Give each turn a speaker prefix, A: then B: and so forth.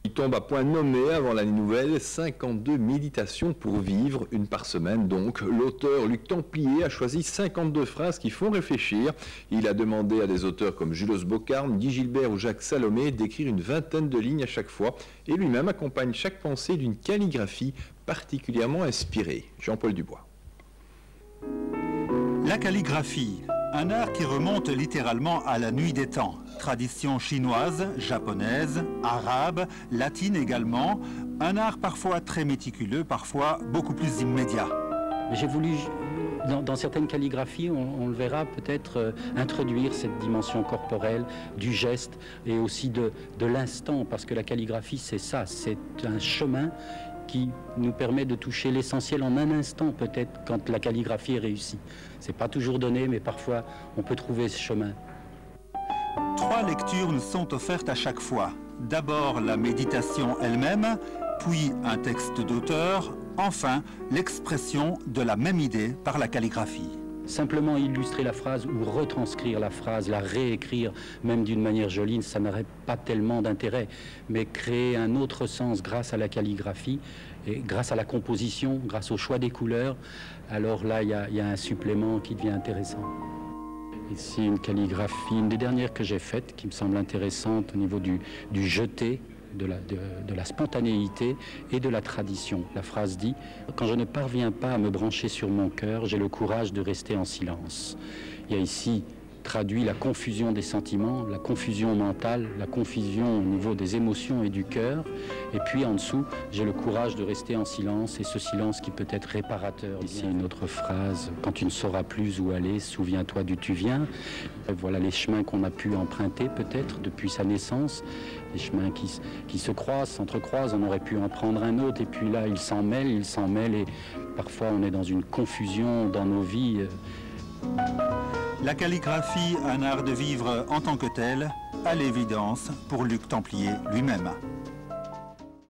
A: Il tombe à point nommé avant l'année nouvelle, 52 méditations pour vivre, une par semaine donc. L'auteur Luc Templier a choisi 52 phrases qui font réfléchir. Il a demandé à des auteurs comme Julos Bocarme, Guy Gilbert ou Jacques Salomé d'écrire une vingtaine de lignes à chaque fois et lui-même accompagne chaque pensée d'une calligraphie particulièrement inspirée. Jean-Paul Dubois.
B: La calligraphie, un art qui remonte littéralement à la nuit des temps. Tradition chinoise, japonaise, arabe, latine également. Un art parfois très méticuleux, parfois beaucoup plus immédiat.
C: J'ai voulu, dans certaines calligraphies, on le verra peut-être, introduire cette dimension corporelle, du geste et aussi de l'instant, parce que la calligraphie c'est ça, c'est un chemin qui nous permet de toucher l'essentiel en un instant peut-être quand la calligraphie est réussie. C'est pas toujours donné, mais parfois on peut trouver ce chemin.
B: 3 lectures nous sont offertes à chaque fois. D'abord la méditation elle-même, puis un texte d'auteur, enfin l'expression de la même idée par la calligraphie.
C: Simplement illustrer la phrase ou retranscrire la phrase, la réécrire, même d'une manière jolie, ça n'aurait pas tellement d'intérêt. Mais créer un autre sens grâce à la calligraphie, et grâce à la composition, grâce au choix des couleurs, alors là, il y a un supplément qui devient intéressant. Ici, une calligraphie, une des dernières que j'ai faites, qui me semble intéressante au niveau du jeté, de la spontanéité et de la tradition. La phrase dit « Quand je ne parviens pas à me brancher sur mon cœur, j'ai le courage de rester en silence ». Il y a ici traduit la confusion des sentiments, la confusion mentale, la confusion au niveau des émotions et du cœur. Et puis en dessous, j'ai le courage de rester en silence, et ce silence qui peut être réparateur. Ici une autre phrase, quand tu ne sauras plus où aller, souviens-toi d'où tu viens. Voilà les chemins qu'on a pu emprunter peut-être depuis sa naissance, des chemins qui se croisent, s'entrecroisent, on aurait pu en prendre un autre, et puis là ils s'en mêlent, et parfois on est dans une confusion dans nos vies.
B: La calligraphie, un art de vivre en tant que tel, à l'évidence pour Luc Templier lui-même.